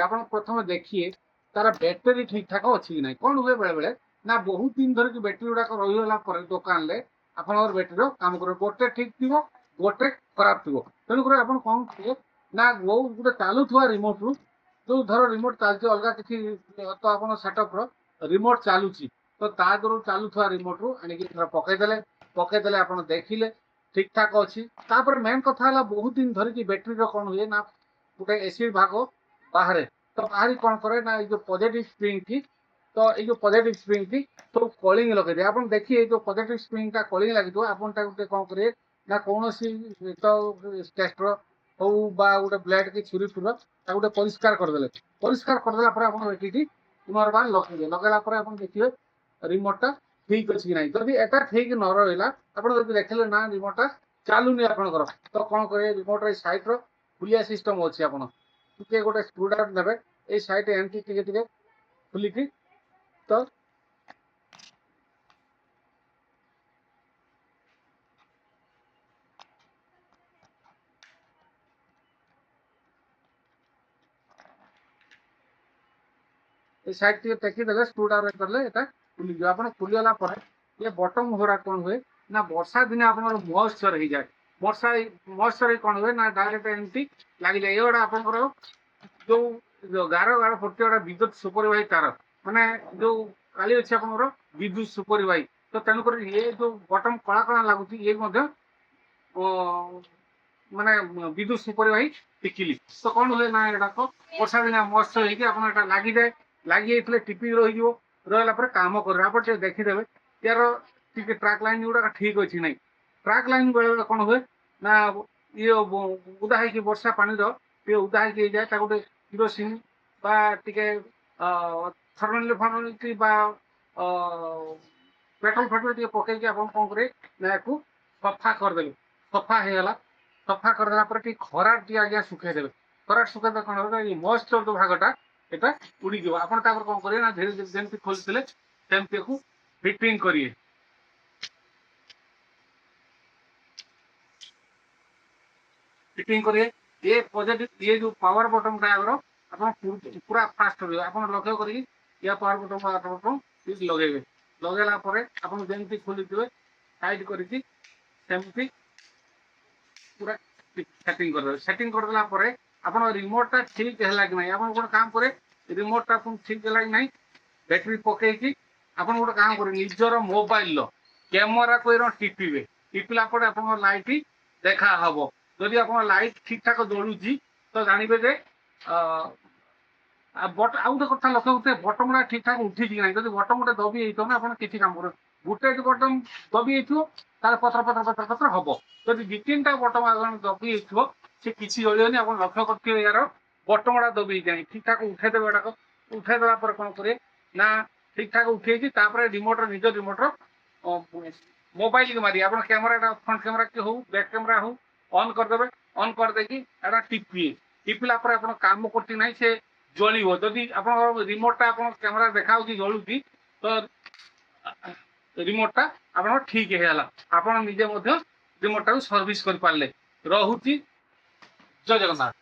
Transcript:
ଆପଣ ପ୍ରଥମେ ଦେଖିଏ ତାର ବ୍ୟାଟେରୀ ଠିକ୍ ଠାକ୍ ଅଛି କି ନାହିଁ। କ'ଣ ହୁଏ ବେଳେବେଳେ ନା ବହୁତ ଦିନ ଧରିକି ବ୍ୟାଟେରୀ ଗୁଡ଼ାକ ରହିଗଲା ପରେ ଦୋକାନରେ ଆପଣଙ୍କର ବ୍ୟାଟେରୀର କାମ କରିବ। ଗୋଟେ ଠିକ୍ ଥିବ, ଗୋଟେ ଖରାପ ଥିବ। ତେଣୁକରି ଆପଣ କ'ଣ କରିବେ ନା ଗୋଟେ ଚାଲୁଥିବା ରିମୋଟରୁ ଯୋଉ ଧର ରିମୋଟ ଚାଲିଛି ଅଲଗା କିଛି ତ ଆପଣ ସେଟଅପ୍ର ରିମୋଟ ଚାଲୁଛି ତ ତା ଦେହରୁ ଚାଲୁଥିବା ରିମୋଟରୁ ଆଣିକି ପକେଇଦେଲେ ଆପଣ ଦେଖିଲେ ଠିକ୍ ଠାକ୍ ଅଛି। ତାପରେ ମେନ୍ କଥା ହେଲା ବହୁତ ଦିନ ଧରିକି ବ୍ୟାଟେରୀର କ'ଣ ହୁଏ ନା ଗୋଟେ ଏସିଡ୍ ଭାଗ ବାହାରେ ତ ବାହାରି କ'ଣ କରେ ନା ଏଇ ଯୋଉ ପଜିଟିଭ ସ୍ପ୍ରିଙ୍ଗଟି ତ ଏଇ ଯୋଉ ପଜିଟିଭ ସ୍ପ୍ରିଙ୍ଗଟି ସବୁ କଳିଙ୍ଗ ଲଗେଇଦିଏ। ଆପଣ ଦେଖିବେ ଏଇ ଯୋଉ ପଜିଟିଭ ସ୍ପ୍ରିଙ୍ଗଟା କଳିଙ୍ଗ ଲାଗିଥିବ ଆପଣ ତାକୁ ଟିକେ କ'ଣ କରିବେ ନା କୌଣସି ତ ଟେଷ୍ଟର ହଉ ବା ଗୋଟେ ବ୍ଲେଡ୍ କି ଛୁରୀ ଫୁର ତାକୁ ଗୋଟେ ପରିଷ୍କାର କରିଦେଲା ପରେ ଆପଣ ଏଠିକି ପୁନର୍ବାର ଲଗେଇବେ। ଲଗେଇଲା ପରେ ଆପଣ ଦେଖିବେ ରିମୋଟଟା ଠିକ୍ ଅଛି କି ନାହିଁ। ଯଦି ଏଟା ଠିକ୍ ନ ରହିଲା ଆପଣ ଯଦି ଦେଖିଲେ ନା ରିମୋଟଟା ଚାଲୁନି ଆପଣଙ୍କର ତ କ'ଣ କରିବେ ରିମୋଟର ଏଇ ସାଇଡ୍ର ଖୋଲିଆ ସିଷ୍ଟମ୍ ଅଛି। ଆପଣ ଟିକେ ଗୋଟେ ସ୍କ୍ରୁଡ୍ରାଇଭର ନେବେ ଏଇ ସାଇଡ୍ ଏମିତି ଟିକେ ଖୋଲିକି ତ এই ସାଇଡ୍ ଟିକେ ଟେକିଦେଲେ ସ୍କ୍ରୁଡ୍ରାଇଭର କଲେ ଏଟା ଖୋଲିଯିବ। ଆପଣ ଖୋଲିଗଲା ପରେ ଏ ବଟମ୍ ଗୁଡ଼ା କ'ଣ ହୁଏ ନା ବର୍ଷା ଦିନେ ଆପଣଙ୍କର ମଏଶ୍ଚର ହେଇଯାଏ। ମଏଶ୍ଚର କ'ଣ ହୁଏ ନା ଡାଇରେକ୍ଟ ଏମିତି ଲାଗିଯାଏ। ଏଗୁଡ଼ା ଆପଣଙ୍କର ଯୋଉ ଗାର ପଡିଛି ଗୋଟେ ବିଦ୍ୟୁତ ସୁପରବାହୀ ତାର ମାନେ ଯୋଉ କାଲି ଅଛି ଆପଣଙ୍କର ବିଦ୍ୟୁତ ସୁପରବାହୀ ତ ତେଣୁକରି ଇଏ ଯୋଉ ବଟମ୍ କଳା କଳା ଲାଗୁଛି ଇଏ ମଧ୍ୟ ମାନେ ବିଦ୍ୟୁତ ସୁପରବାହୀ ଟିକିଲି ତ କ'ଣ ହୁଏ ନା ଏଗୁଡ଼ାକ ବର୍ଷା ଦିନେ ମଏଶ୍ଚର ହେଇକି ଆପଣ ଏଟା ଲାଗି ଯାଇଥିଲେ ଟିପିକି ରହିଲା ପରେ କାମ କରିବେ। ଆପଣ ଟିକେ ଦେଖିଦେବେ ୟାର ଟିକେ ଟ୍ରାକ୍ ଲାଇନ୍ ଗୁଡ଼ାକ ଠିକ୍ ଅଛି ନାହିଁ। ଟ୍ରାକ୍ ଲାଇନ୍ ବେଳେବେଳେ କ'ଣ ହୁଏ ନା ଇଏ ଓଦା ହେଇକି ବର୍ଷା ପାଣିର ଟିକେ ଓଦା ହେଇକି ହେଇଯାଏ ତାକୁ ଗୋଟେ କିରୋସିନ ବା ଟିକେ ଥର୍ମାଲି ବା ପେଟ୍ରୋଲ ଟିକେ ପକେଇକି ଆପଣ କ'ଣ କରିବେ ନା ୟାକୁ ସଫା କରିଦେବେ। ସଫା ହେଇଗଲା ସଫା କରିଦେଲା ପରେ ଟିକେ ଖରାରେ ଟିକେ ଆଜ୍ଞା ଶୁଖେଇଦେବେ। ଖରାରେ ଶୁଖେଇଦେଲେ କ'ଣ ହେବ ଏଇ ମଏଶ୍ଚର ଯୋଉ ଭାଗଟା এটা ଉଡ଼ିଯିବ। ଆପଣ ତାପରେ କ'ଣ କରିବେ ନା ଧୀରେ ଧୀରେ ଯେମିତି ଖୋଲିଥିଲେ ସେମିତି ୟାକୁ ଫିଟିଂ କରିବେ। ये पॉजिटिव ये जो पावर बटन ड्राइवर ଆପଣ ପୁରା ଫାଷ୍ଟ ରହିବ। ଆପଣ ଲକ୍ଷ୍ୟ କରିକି ୟା ପାୱାର ବଟନ୍ ଲଗେଇବେ। ଲଗେଇଲା ପରେ ଆପଣ ଯେମିତି ଖୋଲିଥିବେ ସାଇଡ୍ କରିକି ସେମିତି ପୁରା ସେଟିଂ କରିଦେବେ। ସେଟିଂ କରିଦେଲା ପରେ ଆପଣ ରିମୋଟଟା ଠିକ୍ ହେଲା କି ନାହିଁ ଆପଣ ଗୋଟେ କାମ କରିବେ ରିମୋଟଟା ଆପଣ ଠିକ୍ ହେଲା କି ନାହିଁ ବ୍ୟାଟେରୀ ପକେଇକି ଆପଣ ଗୋଟେ କାମ କରିବେ ନିଜର ମୋବାଇଲର କ୍ୟାମେରାକୁ ଟିପିବେ। ଟିପିଲା ପରେ ଆପଣଙ୍କ ଲାଇଟ୍ ଦେଖା ହବ। ଯଦି ଆପଣଙ୍କ ଲାଇଟ୍ ଠିକ୍ ଠାକ୍ ଜଳୁଛି ତ ଜାଣିବେ ଯେ ଆଉ ଗୋଟେ କଥା ଲକ୍ଷ୍ୟ କରୁଥିବେ ବଟମ୍ ଗୁଡ଼ା ଠିକ୍ ଠାକ୍ ଉଠିଛି କି ନାହିଁ। ଯଦି ବଟମ୍ ଗୋଟେ ଦବି ହେଇଥିବ ନା ଆପଣ କିଛି କାମ କରିବେ ଗୋଟେ ବଟମ୍ ଦବି ହେଇଥିବ ତାହେଲେ ପତ୍ର ହବ। ଯଦି ଦି ତିନିଟା ବଟମ୍ ଦବି ହେଇଥିବ ସେ କିଛି ଜଳିବନି। ଆପଣ ଲକ୍ଷ୍ୟ କରୁଥିବେ ୟାର ବଟମ୍ ଗୁଡ଼ା ଦବି ହେଇଯାଏ। ଠିକ୍ ଠାକ୍ ଉଠେଇଦେବେ ଏଟାକୁ ଉଠେଇଦେଲା ପରେ କ'ଣ କରିବେ ନା ଠିକ୍ ଠାକ୍ ଉଠେଇଛି ତାପରେ ନିଜ ରିମୋଟର ମୋବାଇଲକୁ ମାରିବେ। ଆପଣ କ୍ୟାମେରାଟା ଫ୍ରଣ୍ଟ କ୍ୟାମେରା କି ହଉ ବ୍ୟାକ୍ କ୍ୟାମେରା ହଉ ଅନ୍ କରିଦେବେ। ଅନ୍ କରିଦେଇକି ଏଟା ଟିପିଲା ପରେ ଆପଣ କାମ କରୁଛି ନାହିଁ ସେ ଜଳିବ। ଯଦି ଆପଣଙ୍କ ରିମୋଟଟା ଆପଣଙ୍କ କ୍ୟାମେରା ଦେଖାଉଛି ଜଳୁଛି ତ ରିମୋଟଟା ଆପଣଙ୍କ ଠିକ୍ ହେଇଗଲା। ଆପଣ ନିଜେ ମଧ୍ୟ ରିମୋଟଟାକୁ ସର୍ଭିସ୍ କରିପାରିଲେ। ରହୁଛି ଜୟ ଜଗନ୍ନାଥ।